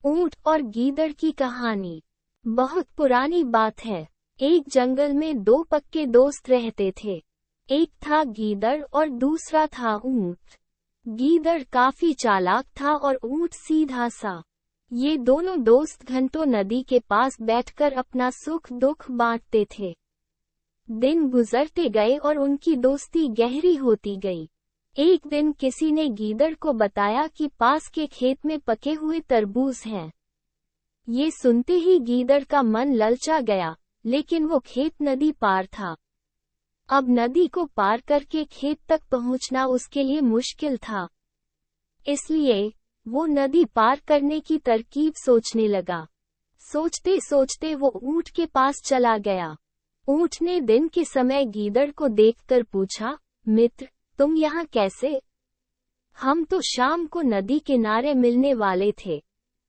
ऊंट और गीदड़ की कहानी बहुत पुरानी बात है। एक जंगल में दो पक्के दोस्त रहते थे। एक था गीदड़ और दूसरा था ऊंट। गीदड़ काफी चालाक था और ऊंट सीधा सा। ये दोनों दोस्त घंटों नदी के पास बैठकर अपना सुख दुख बांटते थे। दिन गुजरते गए और उनकी दोस्ती गहरी होती गई। एक दिन किसी ने गीदड़ को बताया कि पास के खेत में पके हुए तरबूज हैं। ये सुनते ही गीदड़ का मन ललचा गया, लेकिन वो खेत नदी पार था। अब नदी को पार करके खेत तक पहुंचना उसके लिए मुश्किल था। इसलिए वो नदी पार करने की तरकीब सोचने लगा। सोचते सोचते वो ऊंट के पास चला गया। ऊंट ने दिन के समय गीदड़ को देखकर पूछा, मित्र, तुम यहाँ कैसे? हम तो शाम को नदी किनारे मिलने वाले थे।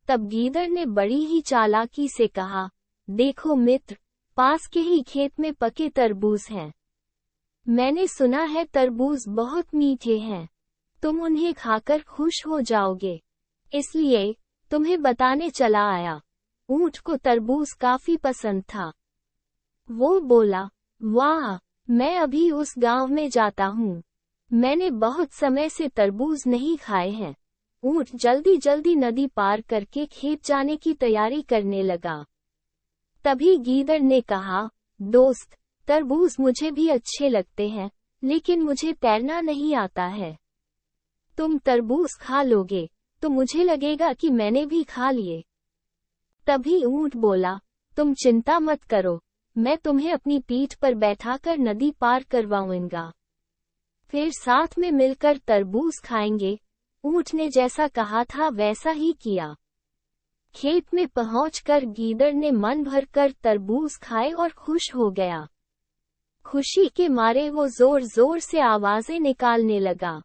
तब गीदड़ ने बड़ी ही चालाकी से कहा, देखो मित्र, पास के ही खेत में पके तरबूज हैं। मैंने सुना है तरबूज बहुत मीठे हैं। तुम उन्हें खाकर खुश हो जाओगे, इसलिए तुम्हें बताने चला आया। ऊंट को तरबूज काफी पसंद था। वो बोला, वाह, मैं अभी उस गांव में जाता हूँ। मैंने बहुत समय से तरबूज नहीं खाए हैं। ऊंट जल्दी जल्दी नदी पार करके खेत जाने की तैयारी करने लगा। तभी गीदड़ ने कहा, दोस्त, तरबूज मुझे भी अच्छे लगते हैं, लेकिन मुझे तैरना नहीं आता है। तुम तरबूज खा लोगे तो मुझे लगेगा कि मैंने भी खा लिए। तभी ऊंट बोला, तुम चिंता मत करो, मैं तुम्हें अपनी पीठ पर बैठाकर नदी पार करवाऊंगा। फिर साथ में मिलकर तरबूज खाएंगे। ऊंट ने जैसा कहा था वैसा ही किया। खेत में पहुंचकर गीदड़ ने मन भरकर तरबूज खाए और खुश हो गया। खुशी के मारे वो जोर जोर से आवाजें निकालने लगा।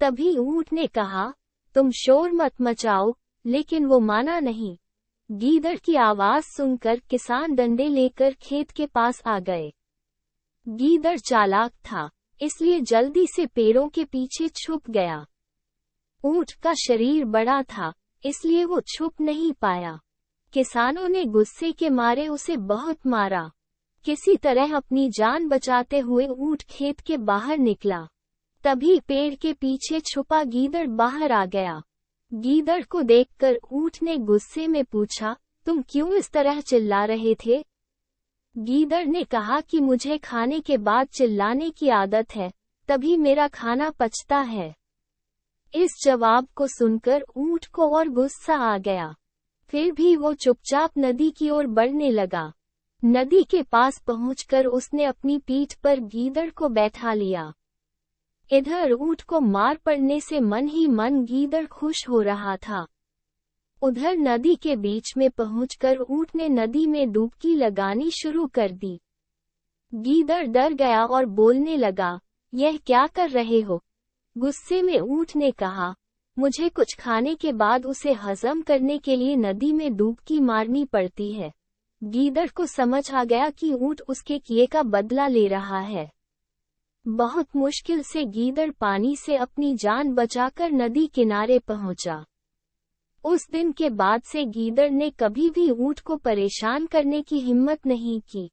तभी ऊंट ने कहा, तुम शोर मत मचाओ, लेकिन वो माना नहीं। गीदड़ की आवाज सुनकर किसान डंडे लेकर खेत के पास आ गए। गीदड़ चालाक था, इसलिए जल्दी से पेड़ों के पीछे छुप गया। ऊंट का शरीर बड़ा था, इसलिए वो छुप नहीं पाया। किसानों ने गुस्से के मारे उसे बहुत मारा। किसी तरह अपनी जान बचाते हुए ऊंट खेत के बाहर निकला। तभी पेड़ के पीछे छुपा गीदड़ बाहर आ गया। गीदड़ को देखकर ऊंट ने गुस्से में पूछा, तुम क्यों इस तरह चिल्ला रहे थे? गीदड़ ने कहा कि मुझे खाने के बाद चिल्लाने की आदत है, तभी मेरा खाना पचता है। इस जवाब को सुनकर ऊंट को और गुस्सा आ गया। फिर भी वो चुपचाप नदी की ओर बढ़ने लगा। नदी के पास पहुंचकर उसने अपनी पीठ पर गीदड़ को बैठा लिया। इधर ऊंट को मार पड़ने से मन ही मन गीदड़ खुश हो रहा था। उधर नदी के बीच में पहुंचकर ऊंट ने नदी में डुबकी लगानी शुरू कर दी। गीदड़ डर गया और बोलने लगा, यह क्या कर रहे हो? गुस्से में ऊंट ने कहा, मुझे कुछ खाने के बाद उसे हजम करने के लिए नदी में डुबकी मारनी पड़ती है। गीदड़ को समझ आ गया कि ऊंट उसके किए का बदला ले रहा है। बहुत मुश्किल से गीदड़ पानी से अपनी जान बचाकर नदी किनारे पहुंचा। उस दिन के बाद से गीदड़ ने कभी भी ऊंट को परेशान करने की हिम्मत नहीं की।